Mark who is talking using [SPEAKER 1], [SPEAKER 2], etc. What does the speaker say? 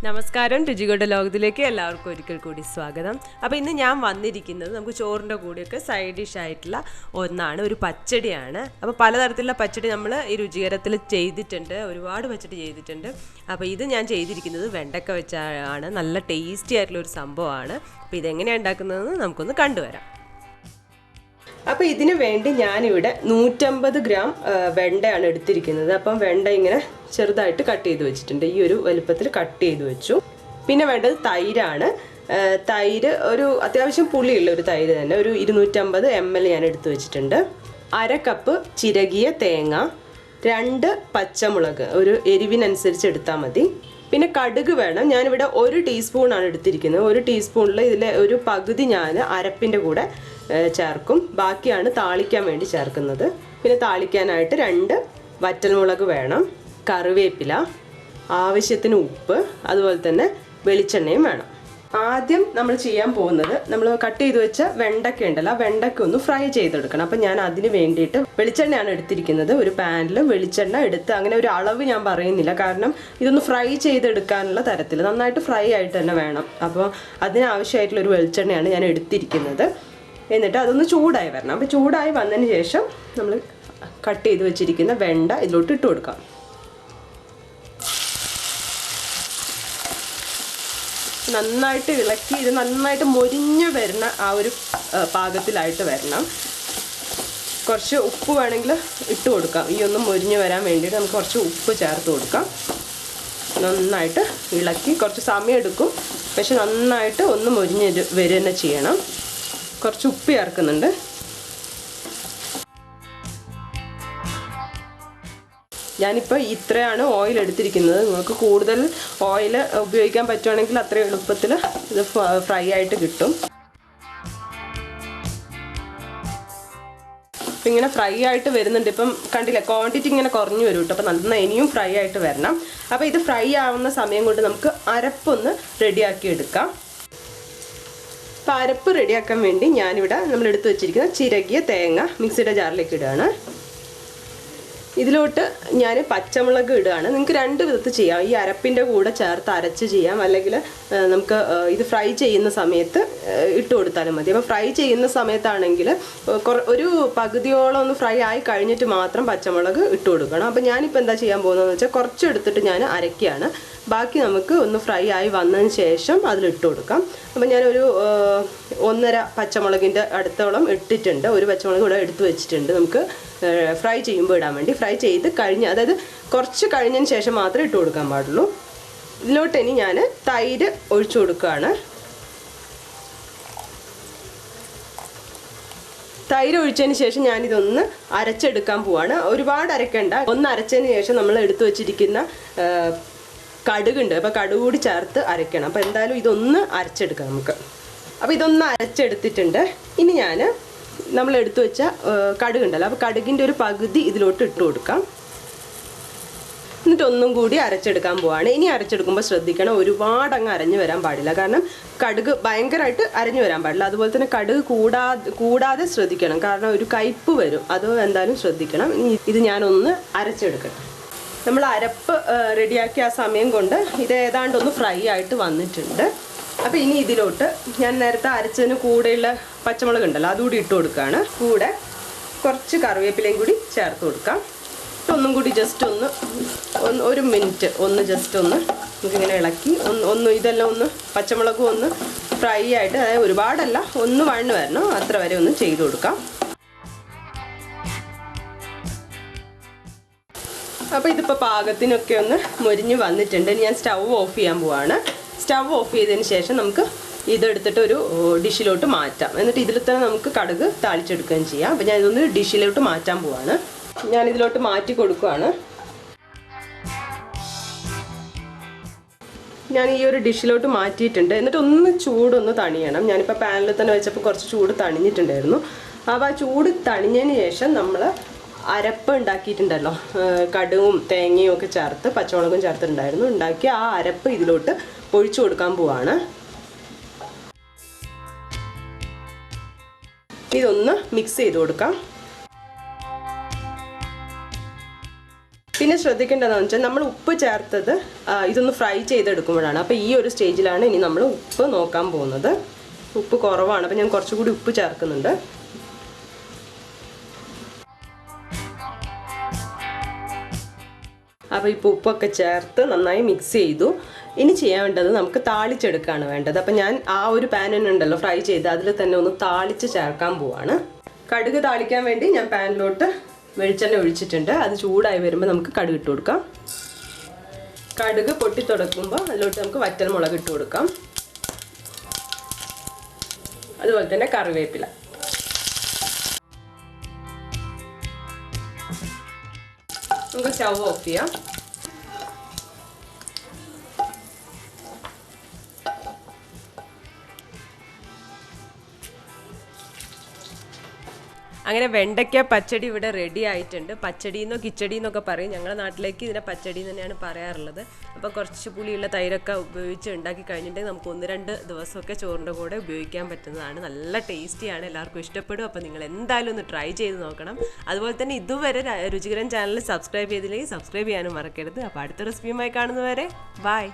[SPEAKER 1] നമസ്കാരം, രുചികളുടെ ലോകത്തിലേക്ക് എല്ലാവർക്കും ഒരിക്കൽ കൂടി സ്വാഗതം. അപ്പോൾ ഇന്ന് ഞാൻ വന്നിരിക്കുന്നത് നമുക്ക് ചോറിൻ്റെ കൂടെയൊക്കെ സൈഡ് ഡിഷ് ആയിട്ടുള്ള ഒന്നാണ്, ഒരു പച്ചടിയാണ്. അപ്പോൾ പലതരത്തിലുള്ള പച്ചടി നമ്മൾ ഈ രുചികരത്തിൽ ചെയ്തിട്ടുണ്ട്, ഒരുപാട് പച്ചടി ചെയ്തിട്ടുണ്ട്. അപ്പോൾ ഇത് ഞാൻ ചെയ്തിരിക്കുന്നത് വെണ്ടക്ക വെച്ചാണ്. നല്ല ടേസ്റ്റി ആയിട്ടുള്ള ഒരു സംഭവമാണ്. അപ്പോൾ ഇതെങ്ങനെയാണ് ഉണ്ടാക്കുന്നതെന്ന് നമുക്കൊന്ന് കണ്ടുവരാം. അപ്പോൾ ഇതിന് വേണ്ടി ഞാനിവിടെ 150 ഗ്രാം വെണ്ടയാണ് എടുത്തിരിക്കുന്നത്. അപ്പം വെണ്ട ഇങ്ങനെ ചെറുതായിട്ട് കട്ട് ചെയ്ത് വെച്ചിട്ടുണ്ട്. ഈ ഒരു വലുപ്പത്തിൽ കട്ട് ചെയ്ത് വെച്ചു. പിന്നെ വേണ്ടത് തൈരാണ്. തൈര് ഒരു അത്യാവശ്യം പുളിയുള്ള ഒരു തൈര് തന്നെ, ഒരു 250 ml ഞാൻ എടുത്തു വെച്ചിട്ടുണ്ട്. 1/2 കപ്പ് ചിരകിയ തേങ്ങ, 2 പച്ചമുളക്, ഒരു എരിവിനനുസരിച്ച് എടുത്താൽ മതി. പിന്നെ കടുക് വേണം. ഞാനിവിടെ 1 ടീസ്പൂണാണ് എടുത്തിരിക്കുന്നത്. 1 ടീസ്പൂണിൽ ഇതിലെ ഒരു പകുതി ഞാൻ അരപ്പിൻ്റെ കൂടെ ചേർക്കും. ബാക്കിയാണ് താളിക്കാൻ വേണ്ടി ചേർക്കുന്നത്. പിന്നെ താളിക്കാനായിട്ട് 2 വറ്റൽമുളക് വേണം, കറിവേപ്പില, ആവശ്യത്തിന് ഉപ്പ്, അതുപോലെ തന്നെ വെളിച്ചെണ്ണയും വേണം. ആദ്യം നമ്മൾ ചെയ്യാൻ പോകുന്നത്, നമ്മൾ കട്ട് ചെയ്ത് വെച്ച വെണ്ടയ്ക്ക ഉണ്ടല്ലോ, ആ വെണ്ടയ്ക്ക ഒന്ന് ഫ്രൈ ചെയ്തെടുക്കണം. അപ്പം ഞാൻ അതിന് വേണ്ടിയിട്ട് വെളിച്ചെണ്ണയാണ് എടുത്തിരിക്കുന്നത്. ഒരു പാനിൽ വെളിച്ചെണ്ണ എടുത്ത്, അങ്ങനെ ഒരു അളവ് ഞാൻ പറയുന്നില്ല, കാരണം ഇതൊന്ന് ഫ്രൈ ചെയ്തെടുക്കാനുള്ള തരത്തിൽ നന്നായിട്ട് ഫ്രൈ ആയിട്ട് തന്നെ വേണം. അപ്പോൾ അതിനാവശ്യമായിട്ടുള്ളൊരു വെളിച്ചെണ്ണയാണ് ഞാൻ എടുത്തിരിക്കുന്നത്. എന്നിട്ട് അതൊന്ന് ചൂടായി വരണം. അപ്പോൾ ചൂടായി വന്നതിന് ശേഷം നമ്മൾ കട്ട് ചെയ്ത് വെച്ചിരിക്കുന്ന വെണ്ട ഇതിലോട്ട് ഇട്ട് കൊടുക്കാം. നന്നായിട്ട് ഇളക്കി ഇത് നന്നായിട്ട് മൊരിഞ്ഞ് വരുന്ന ആ ഒരു പാകത്തിലായിട്ട് വരണം. കുറച്ച് ഉപ്പ് വേണമെങ്കിൽ ഇട്ട് കൊടുക്കാം. ഈ ഒന്ന് മൊരിഞ്ഞ് വരാൻ വേണ്ടിയിട്ട് നമുക്ക് കുറച്ച് ഉപ്പ് ചേർത്ത് കൊടുക്കാം. നന്നായിട്ട് ഇളക്കി, കുറച്ച് സമയം എടുക്കും, പക്ഷെ നന്നായിട്ട് ഒന്ന് മൊരിഞ്ഞ് വരിക തന്നെ ചെയ്യണം. കുറച്ച് ഉപ്പ് ചേർക്കുന്നുണ്ട്. ഞാനിപ്പോൾ ഇത്രയാണ് ഓയിൽ എടുത്തിരിക്കുന്നത്. നിങ്ങൾക്ക് കൂടുതൽ ഓയിൽ ഉപയോഗിക്കാൻ പറ്റുവാണെങ്കിൽ അത്ര എളുപ്പത്തിൽ ഇത് ഫ്രൈ ആയിട്ട് കിട്ടും. അപ്പം ഇങ്ങനെ ഫ്രൈ ആയിട്ട് വരുന്നുണ്ട്. ഇപ്പം കണ്ടില്ല, ക്വാണ്ടിറ്റി ഇങ്ങനെ കുറഞ്ഞു വരും കേട്ടോ. അപ്പം നന്നായി ഇനിയും ഫ്രൈ ആയിട്ട് വരണം. അപ്പോൾ ഇത് ഫ്രൈ ആവുന്ന സമയം കൊണ്ട് നമുക്ക് അരപ്പൊന്ന് റെഡിയാക്കി എടുക്കാം. അപ്പോൾ അരപ്പ് റെഡിയാക്കാൻ വേണ്ടി ഞാനിവിടെ നമ്മൾ എടുത്ത് വെച്ചിരിക്കുന്ന ചിരകിയ തേങ്ങ മിക്സിയുടെ ജാറിലേക്ക് ഇടുകയാണ്. ഇതിലോട്ട് ഞാൻ പച്ചമുളക് ഇടുകയാണ്. നിങ്ങൾക്ക് 2 വിധത്തിൽ ചെയ്യാം. ഈ അരപ്പിൻ്റെ കൂടെ ചേർത്ത് അരച്ച് ചെയ്യാം, അല്ലെങ്കിൽ നമുക്ക് ഇത് ഫ്രൈ ചെയ്യുന്ന സമയത്ത് ഇട്ട് കൊടുത്താലും മതി. അപ്പോൾ ഫ്രൈ ചെയ്യുന്ന സമയത്താണെങ്കിൽ ഒരു പകുതിയോളം ഒന്ന് ഫ്രൈ ആയി കഴിഞ്ഞിട്ട് മാത്രം പച്ചമുളക് ഇട്ട് കൊടുക്കണം. അപ്പോൾ ഞാനിപ്പോൾ എന്താ ചെയ്യാൻ പോകുന്നതെന്ന് വെച്ചാൽ കുറച്ച് എടുത്തിട്ട് ഞാൻ അരയ്ക്കുകയാണ്. ബാക്കി നമുക്ക് ഒന്ന് ഫ്രൈ ആയി വന്നതിന് ശേഷം അതിലിട്ട് കൊടുക്കാം. അപ്പോൾ ഞാനൊരു 1.5 പച്ചമുളകിൻ്റെ അടുത്തോളം ഇട്ടിട്ടുണ്ട്. 1 പച്ചമുളക് ഇവിടെ എടുത്ത് വെച്ചിട്ടുണ്ട്, നമുക്ക് ഫ്രൈ ചെയ്യുമ്പോൾ ഇടാൻ വേണ്ടി. ഫ്രൈ ചെയ്ത് കഴിഞ്ഞ്, അതായത് കുറച്ച് കഴിഞ്ഞതിന് ശേഷം മാത്രമേ ഇട്ട് കൊടുക്കാൻ പാടുള്ളൂ. ഇതിലോട്ട് ഇനി ഞാൻ തൈര് ഒഴിച്ചു കൊടുക്കുകയാണ്. തൈര് ഒഴിച്ചതിന് ശേഷം ഞാനിതൊന്ന് അരച്ചെടുക്കാൻ പോവാണ്. ഒരുപാട് അരക്കണ്ട. ഒന്ന് അരച്ചതിന് ശേഷം നമ്മൾ എടുത്തു വെച്ചിരിക്കുന്ന കടുകുണ്ട്, അപ്പോൾ കടുക് കൂടി ചേർത്ത് അരയ്ക്കണം. അപ്പോൾ എന്തായാലും ഇതൊന്ന് അരച്ചെടുക്കാം നമുക്ക്. അപ്പോൾ ഇതൊന്ന് അരച്ചെടുത്തിട്ടുണ്ട്. ഇനി ഞാൻ നമ്മൾ എടുത്തു വെച്ച കടുകുണ്ടല്ലോ, അപ്പോൾ കടുകിൻ്റെ ഒരു പകുതി ഇതിലോട്ട് ഇട്ട് കൊടുക്കാം. എന്നിട്ട് ഒന്നും കൂടി അരച്ചെടുക്കാൻ പോവാണ്. ഇനി അരച്ചെടുക്കുമ്പോൾ ശ്രദ്ധിക്കണം, ഒരുപാട് അങ്ങ് അരഞ്ഞു വരാൻ പാടില്ല, കാരണം കടുക് ഭയങ്കരമായിട്ട് അരഞ്ഞു വരാൻ പാടില്ല. അതുപോലെ തന്നെ കടുക് കൂടാതെ ശ്രദ്ധിക്കണം, കാരണം ഒരു കയ്പ്പ് വരും. അത് എന്തായാലും ശ്രദ്ധിക്കണം. ഇനി ഇത് ഞാനൊന്ന് അരച്ചെടുക്കട്ടെ. നമ്മൾ അരപ്പ് റെഡിയാക്കിയ ആ സമയം കൊണ്ട് ഇത് ഏതാണ്ട് ഒന്ന് ഫ്രൈ ആയിട്ട് വന്നിട്ടുണ്ട്. അപ്പോൾ ഇനി ഇതിലോട്ട് ഞാൻ നേരത്തെ അരച്ചതിന് കൂടെയുള്ള പച്ചമുളക് ഉണ്ടല്ലോ, അതുകൂടി ഇട്ട് കൊടുക്കുകയാണ്. കൂടെ കുറച്ച് കറിവേപ്പിലയും കൂടി ചേർത്ത് കൊടുക്കാം. ഒന്നും കൂടി ജസ്റ്റ് ഒന്ന് 1 മിനിറ്റ് ഒന്ന് ജസ്റ്റ് ഒന്ന് നമുക്കിങ്ങനെ ഇളക്കി ഒന്ന് ഇതെല്ലാം ഒന്ന് പച്ചമുളകും ഒന്ന് ഫ്രൈ ആയിട്ട്, അതായത് ഒരുപാടല്ല, ഒന്ന് വഴന്ന് വരണം, അത്ര വരെ ഒന്ന് ചെയ്ത് കൊടുക്കാം. അപ്പോൾ ഇതിപ്പോൾ പാകത്തിനൊക്കെ ഒന്ന് മൊരിഞ്ഞ് വന്നിട്ടുണ്ട്. ഞാൻ സ്റ്റവ് ഓഫ് ചെയ്യാൻ പോവാണ്. സ്റ്റവ് ഓഫ് ചെയ്തതിന് ശേഷം നമുക്ക് ഇതെടുത്തിട്ട് ഒരു ഡിഷിലോട്ട് മാറ്റാം. എന്നിട്ട് ഇതിൽ തന്നെ നമുക്ക് കടുക് താളിച്ചെടുക്കുകയും ചെയ്യാം. അപ്പോൾ ഞാൻ ഇതൊന്ന് ഡിഷിലോട്ട് മാറ്റാൻ പോവാണ്. ഞാനിതിലോട്ട് മാറ്റി കൊടുക്കുകയാണ്. ഞാൻ ഈ ഒരു ഡിഷിലോട്ട് മാറ്റിയിട്ടുണ്ട്. എന്നിട്ട് ഒന്ന് ചൂടൊന്ന് തണിയണം. ഞാനിപ്പോൾ പാനിൽ തന്നെ വെച്ചപ്പോൾ കുറച്ച് ചൂട് തണിഞ്ഞിട്ടുണ്ടായിരുന്നു. അപ്പോൾ ആ ചൂട് തണിഞ്ഞതിന് ശേഷം നമ്മൾ അരപ്പ് ഉണ്ടാക്കിയിട്ടുണ്ടല്ലോ, കടുകും തേങ്ങയും ഒക്കെ ചേർത്ത് പച്ചമുളകും ചേർത്തിട്ടുണ്ടായിരുന്നു, ഉണ്ടാക്കി ആ അരപ്പ് ഇതിലോട്ട് ഒഴിച്ചു കൊടുക്കാൻ പോവാണ്. ഇതൊന്ന് മിക്സ് ചെയ്ത് കൊടുക്കാം. പിന്നെ ശ്രദ്ധിക്കേണ്ടതെന്ന് വെച്ചാൽ നമ്മൾ ഉപ്പ് ചേർത്തത് ഇതൊന്ന് ഫ്രൈ ചെയ്തെടുക്കുമ്പോഴാണ്. അപ്പോൾ ഈ ഒരു സ്റ്റേജിലാണ് ഇനി നമ്മൾ ഉപ്പ് നോക്കാൻ പോകുന്നത്. ഉപ്പ് കുറവാണ്, അപ്പോൾ ഞാൻ കുറച്ചുകൂടി ഉപ്പ് ചേർക്കുന്നുണ്ട്. അപ്പോൾ ഇപ്പോൾ ഉപ്പൊക്കെ ചേർത്ത് നന്നായി മിക്സ് ചെയ്തു. ഇനി ചെയ്യാൻ വേണ്ടത് നമുക്ക് താളിച്ചെടുക്കുകയാണ് വേണ്ടത്. അപ്പോൾ ഞാൻ ആ ഒരു പാൻ ഉണ്ടല്ലോ ഫ്രൈ ചെയ്ത്, അതിൽ തന്നെ ഒന്ന് താളിച്ച് ചേർക്കാൻ പോവാണ്. കടുക് താളിക്കാൻ വേണ്ടി ഞാൻ പാനിലോട്ട് വെളിച്ചെണ്ണ ഒഴിച്ചിട്ടുണ്ട്. അത് ചൂടായി വരുമ്പോൾ നമുക്ക് കടുക് ഇട്ട് കൊടുക്കാം. കടുക് പൊട്ടി തുടക്കുമ്പോൾ അതിലോട്ട് നമുക്ക് വറ്റൽമുളക് ഇട്ട് കൊടുക്കാം. അതുപോലെ തന്നെ കറിവേപ്പില. നമുക്ക് സ്റ്റൗ ഓഫ് ചെയ്യാം. അങ്ങനെ വെണ്ടയ്ക്ക പച്ചടി ഇവിടെ റെഡി ആയിട്ടുണ്ട്. പച്ചടിന്നോ കിച്ചടിന്നൊക്കെ പറയും. ഞങ്ങളുടെ നാട്ടിലേക്ക് ഇതിനെ പച്ചടി തന്നെയാണ് പറയാറുള്ളത്. അപ്പോൾ കുറച്ച് പുളിയുള്ള തൈരൊക്കെ ഉപയോഗിച്ച് ഉണ്ടാക്കി കഴിഞ്ഞിട്ടുണ്ടെങ്കിൽ നമുക്ക് 1-2 ദിവസമൊക്കെ ചോറിൻ്റെ കൂടെ ഉപയോഗിക്കാൻ പറ്റുന്നതാണ്. നല്ല ടേസ്റ്റിയാണ്, എല്ലാവർക്കും ഇഷ്ടപ്പെടും. അപ്പോൾ നിങ്ങൾ എന്തായാലും ഒന്ന് ട്രൈ ചെയ്ത് നോക്കണം. അതുപോലെ തന്നെ ഇതുവരെ രുചികരം ചാനൽ സബ്സ്ക്രൈബ് ചെയ്തില്ലെങ്കിൽ സബ്സ്ക്രൈബ് ചെയ്യാനും മറക്കരുത്. അപ്പോൾ അടുത്ത റെസിപ്പിയുമായി കാണുന്നവരെ ബൈ.